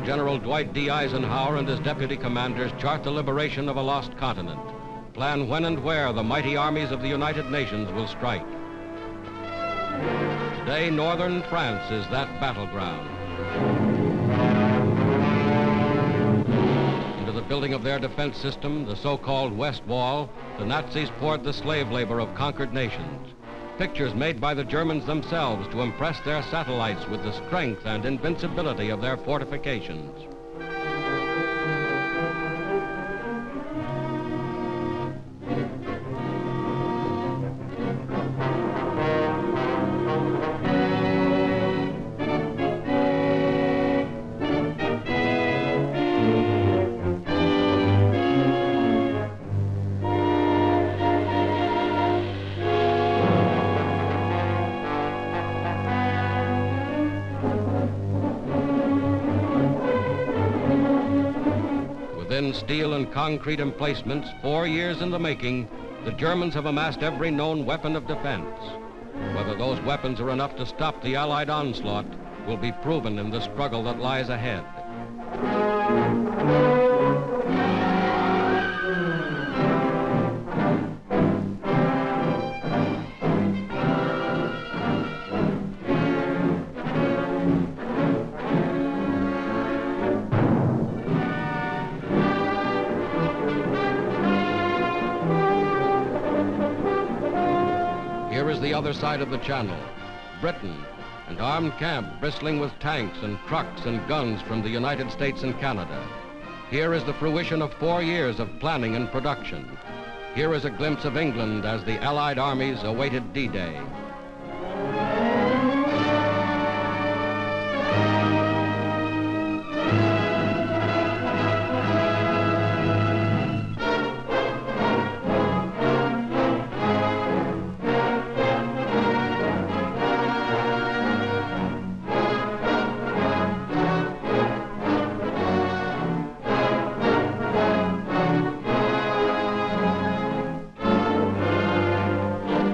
General Dwight D. Eisenhower and his deputy commanders chart the liberation of a lost continent, plan when and where the mighty armies of the United Nations will strike. Today, northern France is that battleground. Into the building of their defense system, the so-called West Wall, the Nazis poured the slave labor of conquered nations. Pictures made by the Germans themselves to impress their satellites with the strength and invincibility of their fortifications. Within steel and concrete emplacements, 4 years in the making, the Germans have amassed every known weapon of defense. Whether those weapons are enough to stop the Allied onslaught will be proven in the struggle that lies ahead. Here is the other side of the channel, Britain, an armed camp bristling with tanks and trucks and guns from the United States and Canada. Here is the fruition of 4 years of planning and production. Here is a glimpse of England as the Allied armies awaited D-Day.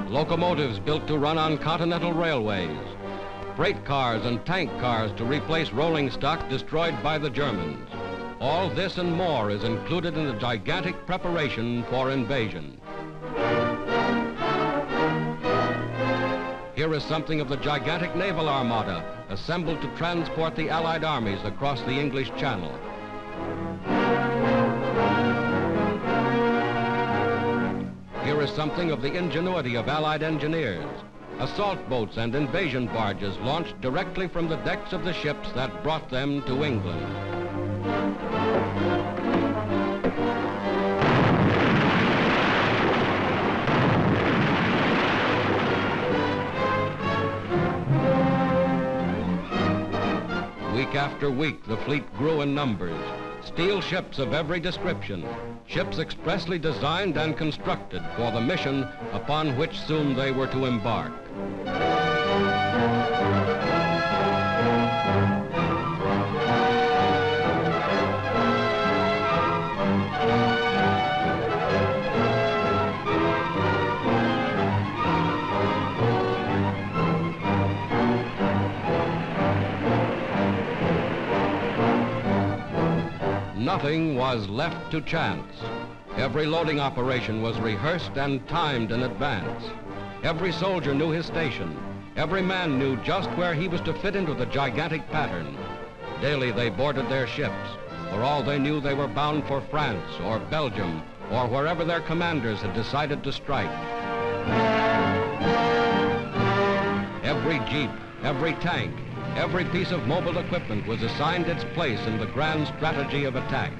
Locomotives built to run on continental railways, freight cars and tank cars to replace rolling stock destroyed by the Germans. All this and more is included in the gigantic preparation for invasion. Here is something of the gigantic naval armada assembled to transport the Allied armies across the English Channel. Here is something of the ingenuity of Allied engineers. Assault boats and invasion barges launched directly from the decks of the ships that brought them to England. Week after week, the fleet grew in numbers. Steel ships of every description, ships expressly designed and constructed for the mission upon which soon they were to embark. Nothing was left to chance. Every loading operation was rehearsed and timed in advance. Every soldier knew his station. Every man knew just where he was to fit into the gigantic pattern. Daily they boarded their ships. For all they knew, they were bound for France or Belgium or wherever their commanders had decided to strike. Every jeep, every tank, every piece of mobile equipment was assigned its place in the grand strategy of attack.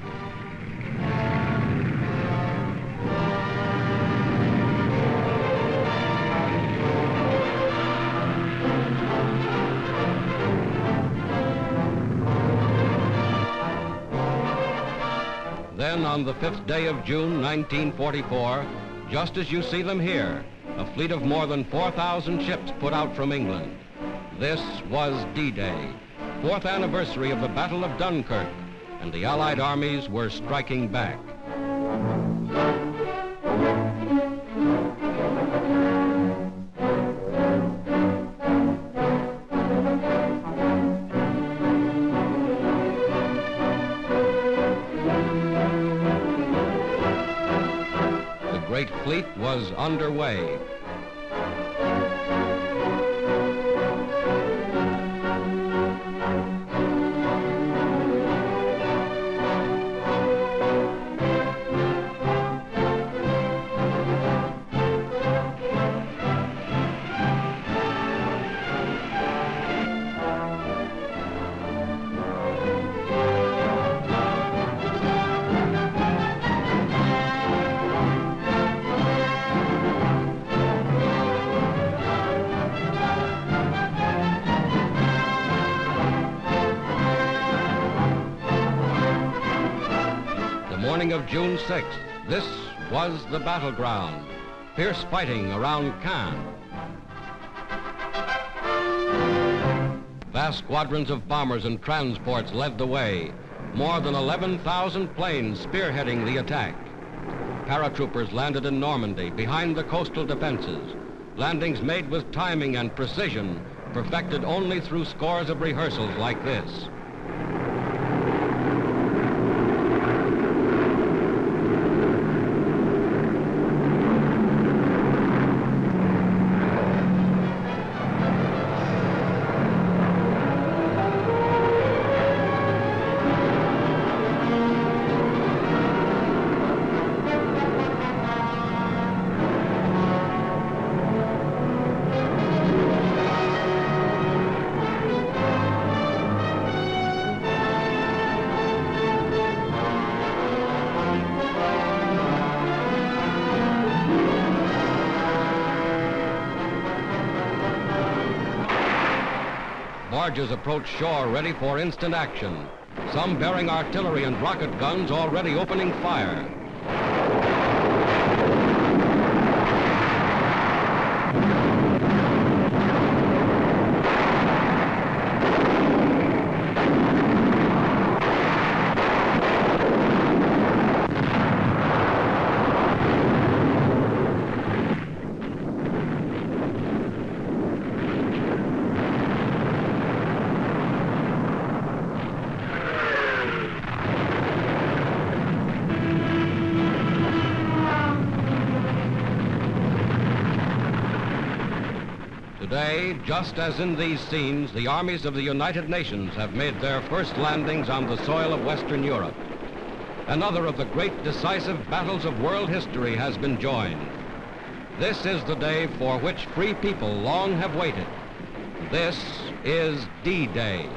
then, on the 5th day of June, 1944, just as you see them here, a fleet of more than 4,000 ships put out from England. This was D-Day, 4th anniversary of the Battle of Dunkirk, and the Allied armies were striking back. The great fleet was underway. Morning of June 6th, this was the battleground. Fierce fighting around Caen. Vast squadrons of bombers and transports led the way. More than 11,000 planes spearheading the attack. Paratroopers landed in Normandy behind the coastal defenses. Landings made with timing and precision, perfected only through scores of rehearsals like this. Barges approached shore ready for instant action, some bearing artillery and rocket guns already opening fire. Today, just as in these scenes, the armies of the United Nations have made their first landings on the soil of Western Europe. Another of the great decisive battles of world history has been joined. This is the day for which free people long have waited. This is D-Day.